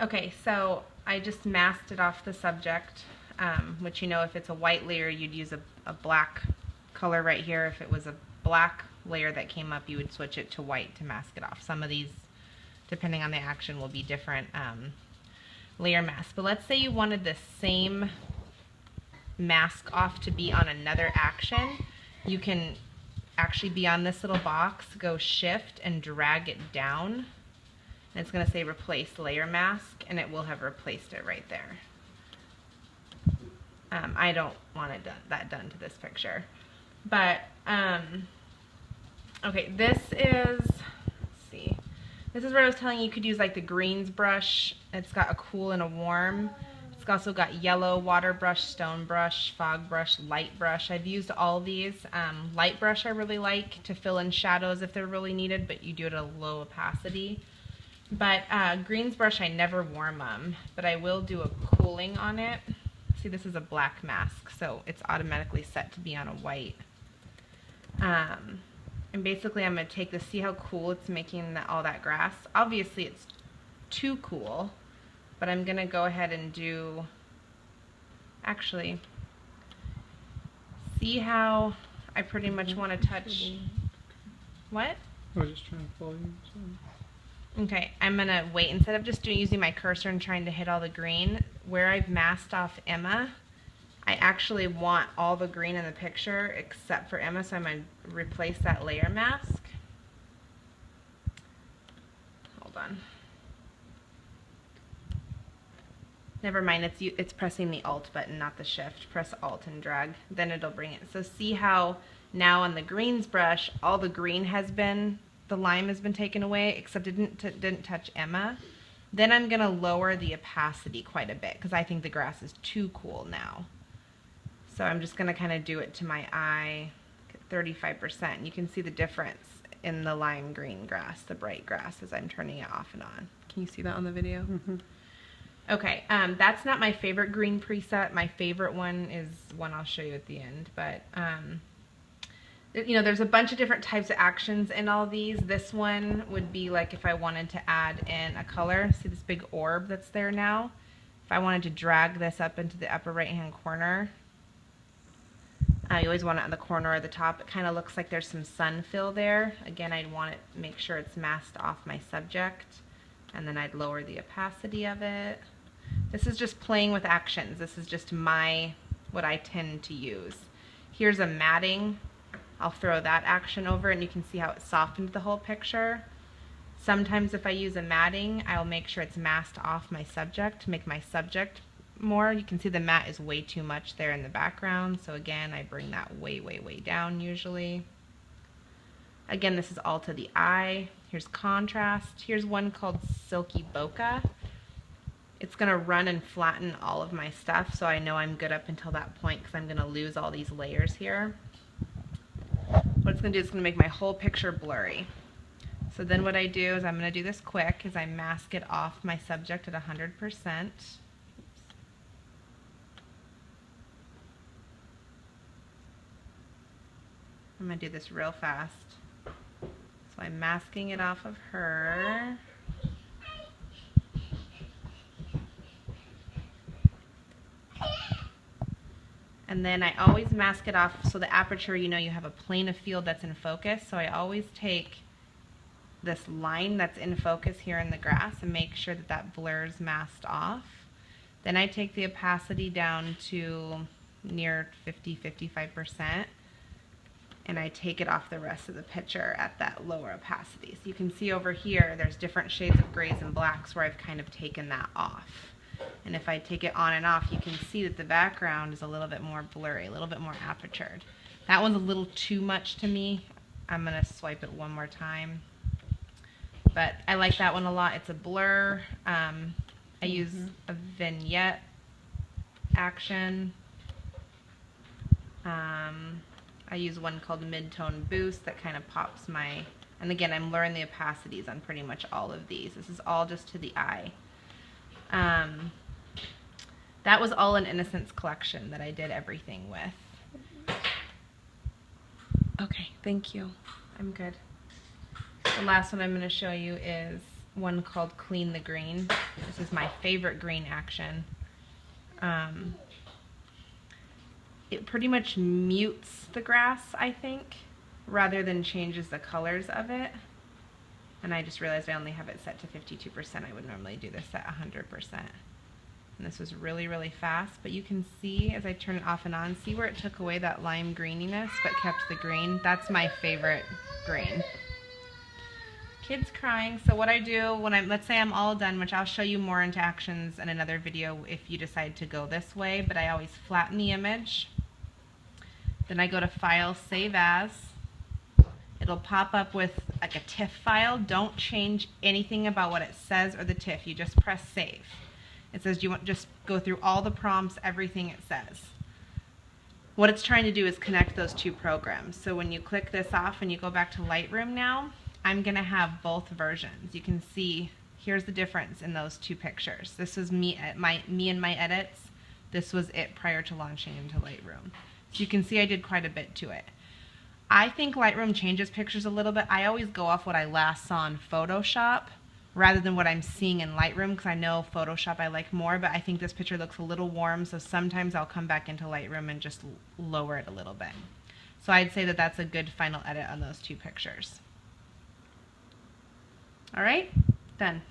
Okay, so I just masked it off the subject, which, you know, if it's a white layer, you'd use a black color right here. If it was a black layer that came up, you would switch it to white to mask it off. Some of these, depending on the action, will be different layer masks. But let's say you wanted the same mask off to be on another action. You can actually be on this little box, go shift and drag it down. And it's going to say replace layer mask, and it will have replaced it right there. I don't want that done to this picture. But, okay, this is, let's see. This is where I was telling you you could use like the greens brush. It's got a cool and a warm. It's also got yellow, water brush, stone brush, fog brush, light brush. I've used all these. Light brush I really like to fill in shadows if they're really needed, but you do it at a low opacity. But greens brush, I never warm them, but I will do a cooling on it. See, this is a black mask, so it's automatically set to be on a white. And basically I'm going to take this, see how cool it's making all that grass. Obviously it's too cool, but I'm going to go ahead and do, actually, see how I pretty much want to touch, what? I was just trying to follow you. So. Okay, I'm going to wait. Instead of just using my cursor and trying to hit all the green, where I've masked off Emma, I actually want all the green in the picture except for Emma, so I'm going to replace that layer mask. Hold on. Never mind, it's pressing the Alt button, not the Shift. Press Alt and drag, then it'll bring it. So see how now on the greens brush, all the green has been, the lime has been taken away, except it didn't touch Emma. Then I'm going to lower the opacity quite a bit because I think the grass is too cool now. So I'm just going to kind of do it to my eye, 35%. You can see the difference in the lime green grass, the bright grass, as I'm turning it off and on. Can you see that on the video? Mm-hmm. Okay, that's not my favorite green preset. My favorite one is one I'll show you at the end. But, you know, there's a bunch of different types of actions in all these. This one would be like if I wanted to add in a color. See this big orb that's there now? If I wanted to drag this up into the upper right-hand corner, you always want it on the corner or the top. It kind of looks like there's some sun fill there. Again, I'd want it, make sure it's masked off my subject, and then I'd lower the opacity of it. This is just playing with actions. This is just what I tend to use. Here's a matting. I'll throw that action over and you can see how it softened the whole picture. Sometimes if I use a matting, I'll make sure it's masked off my subject to make my subject more. You can see the matte is way too much there in the background. So again, I bring that way, way, way down usually. Again, this is all to the eye. Here's contrast. Here's one called Silky Bokeh. It's going to run and flatten all of my stuff, so I know I'm good up until that point because I'm going to lose all these layers here. What it's going to do is going to make my whole picture blurry. So then what I do is I'm going to do this quick is I mask it off my subject at 100%. I'm going to do this real fast. So I'm masking it off of her. And then I always mask it off so the aperture, you know, you have a plane of field that's in focus. So I always take this line that's in focus here in the grass and make sure that that blur's masked off. Then I take the opacity down to near 50–55%. And I take it off the rest of the picture at that lower opacity. So you can see over here, there's different shades of grays and blacks where I've kind of taken that off. And if I take it on and off, you can see that the background is a little bit more blurry, a little bit more apertured. That one's a little too much to me. I'm going to swipe it one more time. But I like that one a lot. It's a blur. I use a vignette action. I use one called Mid-Tone Boost that kind of pops my, and again, I'm lowering the opacities on pretty much all of these. This is all just to the eye. That was all an Innocence collection that I did everything with. Okay, thank you. I'm good. The last one I'm going to show you is one called Clean the Green. This is my favorite green action. It pretty much mutes the grass, I think, rather than changes the colors of it. And I just realized I only have it set to 52%. I would normally do this at 100%. And this was really, really fast, but you can see as I turn it off and on, see where it took away that lime greeniness but kept the green? That's my favorite green. Kids crying. So what I do when let's say I'm all done, which I'll show you more into actions in another video if you decide to go this way, but I always flatten the image. Then I go to File, Save As. It'll pop up with like a TIFF file. Don't change anything about what it says or the TIFF. You just press Save. It says you want just go through all the prompts, everything it says. What it's trying to do is connect those two programs. So when you click this off and you go back to Lightroom now, I'm going to have both versions. You can see here's the difference in those two pictures. This was me and my edits. This was it prior to launching into Lightroom. So you can see I did quite a bit to it. I think Lightroom changes pictures a little bit. I always go off what I last saw in Photoshop rather than what I'm seeing in Lightroom, because I know Photoshop I like more, but I think this picture looks a little warm, so sometimes I'll come back into Lightroom and just lower it a little bit. So I'd say that that's a good final edit on those two pictures. All right, done.